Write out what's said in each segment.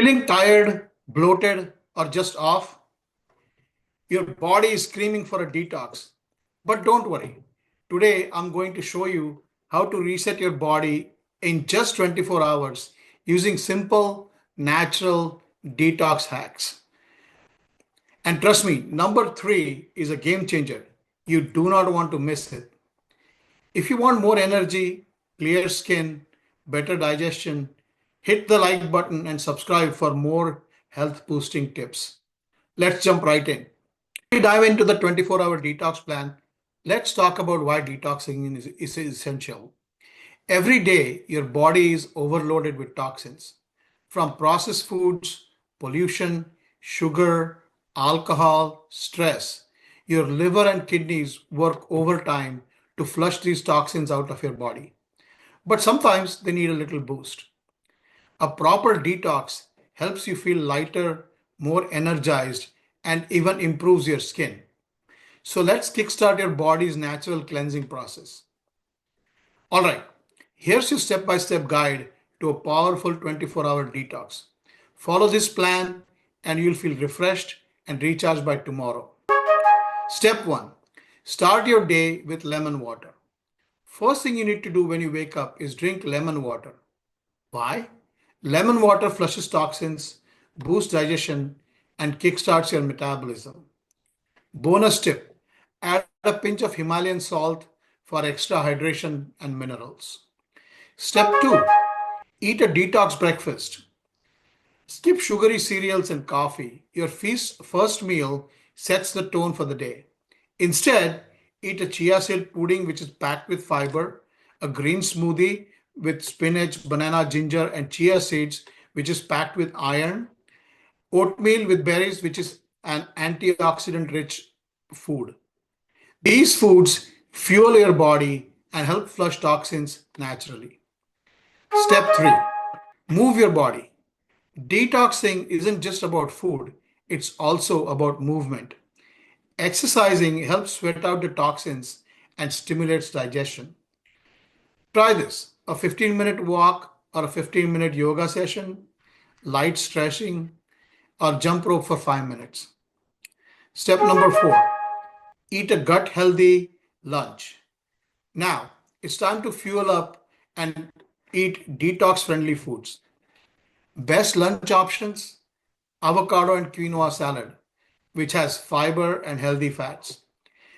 Feeling tired, bloated, or just off? Your body is screaming for a detox. But don't worry. Today, I'm going to show you how to reset your body in just 24 hours using simple, natural detox hacks. And trust me, number three is a game changer. You do not want to miss it. If you want more energy, clear skin, better digestion, hit the like button and subscribe for more health boosting tips. Let's jump right in. We dive into the 24-hour detox plan. Let's talk about why detoxing is essential. Every day, your body is overloaded with toxins from processed foods, pollution, sugar, alcohol, stress. Your liver and kidneys work overtime to flush these toxins out of your body. But sometimes they need a little boost. A proper detox helps you feel lighter, more energized, and even improves your skin. So let's kickstart your body's natural cleansing process. All right, here's your step by step guide to a powerful 24-hour detox. Follow this plan and you'll feel refreshed and recharged by tomorrow. Step 1. Start your day with lemon water. First thing you need to do when you wake up is drink lemon water. Why? Lemon water flushes toxins, boosts digestion, and kickstarts your metabolism. Bonus tip, add a pinch of Himalayan salt for extra hydration and minerals. Step 2. Eat a detox breakfast. Skip sugary cereals and coffee. Your first meal sets the tone for the day. Instead, eat a chia seed pudding which is packed with fiber, a green smoothie with spinach, banana, ginger, and chia seeds which is packed with iron, oatmeal with berries which is an antioxidant rich food. These foods fuel your body and help flush toxins naturally. Step 3. Move your body. Detoxing isn't just about food, it's also about movement. Exercising helps sweat out the toxins and stimulates digestion. Try this, a 15-minute walk or a 15-minute yoga session, light stretching, or jump rope for 5 minutes. Step number 4. Eat a gut healthy lunch. Now, it's time to fuel up and eat detox friendly foods. Best lunch options, avocado and quinoa salad, which has fiber and healthy fats.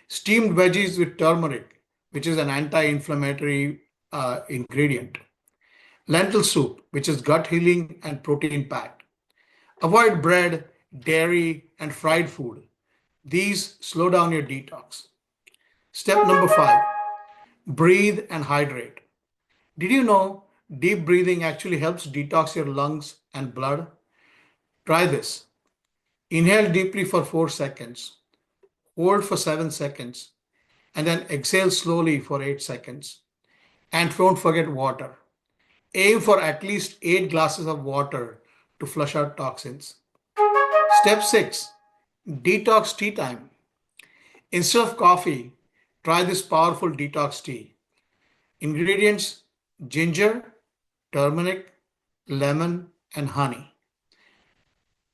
Steamed veggies with turmeric, which is an anti inflammatory ingredient. Lentil soup, which is gut healing and protein packed. Avoid bread, dairy, and fried food. These slow down your detox. Step number 5. Breathe and hydrate. Did you know deep breathing actually helps detox your lungs and blood? Try this. Inhale deeply for 4 seconds, hold for 7 seconds, and then exhale slowly for 8 seconds. And don't forget water. Aim for at least 8 glasses of water to flush out toxins. Step 6. Detox tea time. Instead of coffee, try this powerful detox tea. Ingredients: ginger, turmeric, lemon, and honey.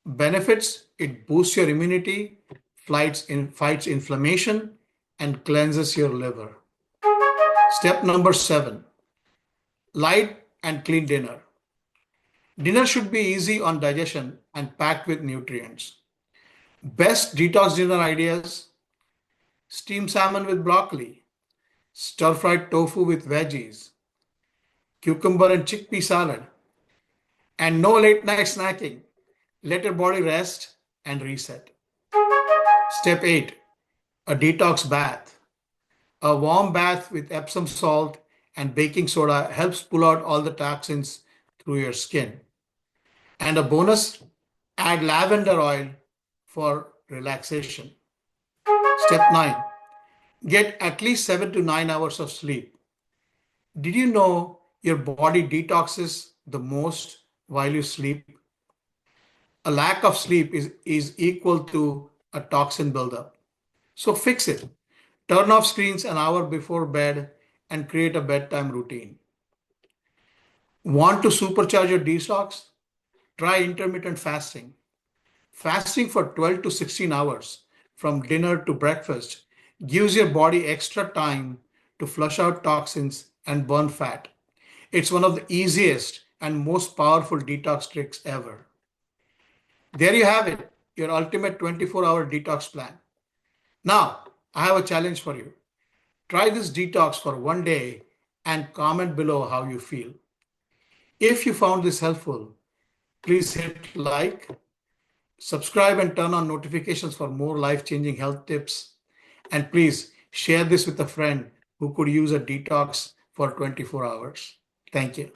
Benefits: it boosts your immunity, fights inflammation, and cleanses your liver. Step number 7. Light and clean dinner. Dinner should be easy on digestion and packed with nutrients. Best detox dinner ideas: steamed salmon with broccoli, stir fried tofu with veggies, cucumber and chickpea salad, and no late night snacking. Let your body rest and reset. Step 8. A detox bath. A warm bath with Epsom salt and baking soda helps pull out all the toxins through your skin. And a bonus, add lavender oil for relaxation. Step 9. Get at least 7 to 9 hours of sleep. Did you know your body detoxes the most while you sleep? A lack of sleep is equal to a toxin buildup. So fix it. Turn off screens an hour before bed and create a bedtime routine. Want to supercharge your detox? Try intermittent fasting. Fasting for 12 to 16 hours from dinner to breakfast gives your body extra time to flush out toxins and burn fat. It's one of the easiest and most powerful detox tricks ever. There you have it, your ultimate 24-hour detox plan. Now, I have a challenge for you. Try this detox for one day and comment below how you feel. If you found this helpful, please hit like, subscribe, and turn on notifications for more life-changing health tips. And please share this with a friend who could use a detox for 24 hours. Thank you.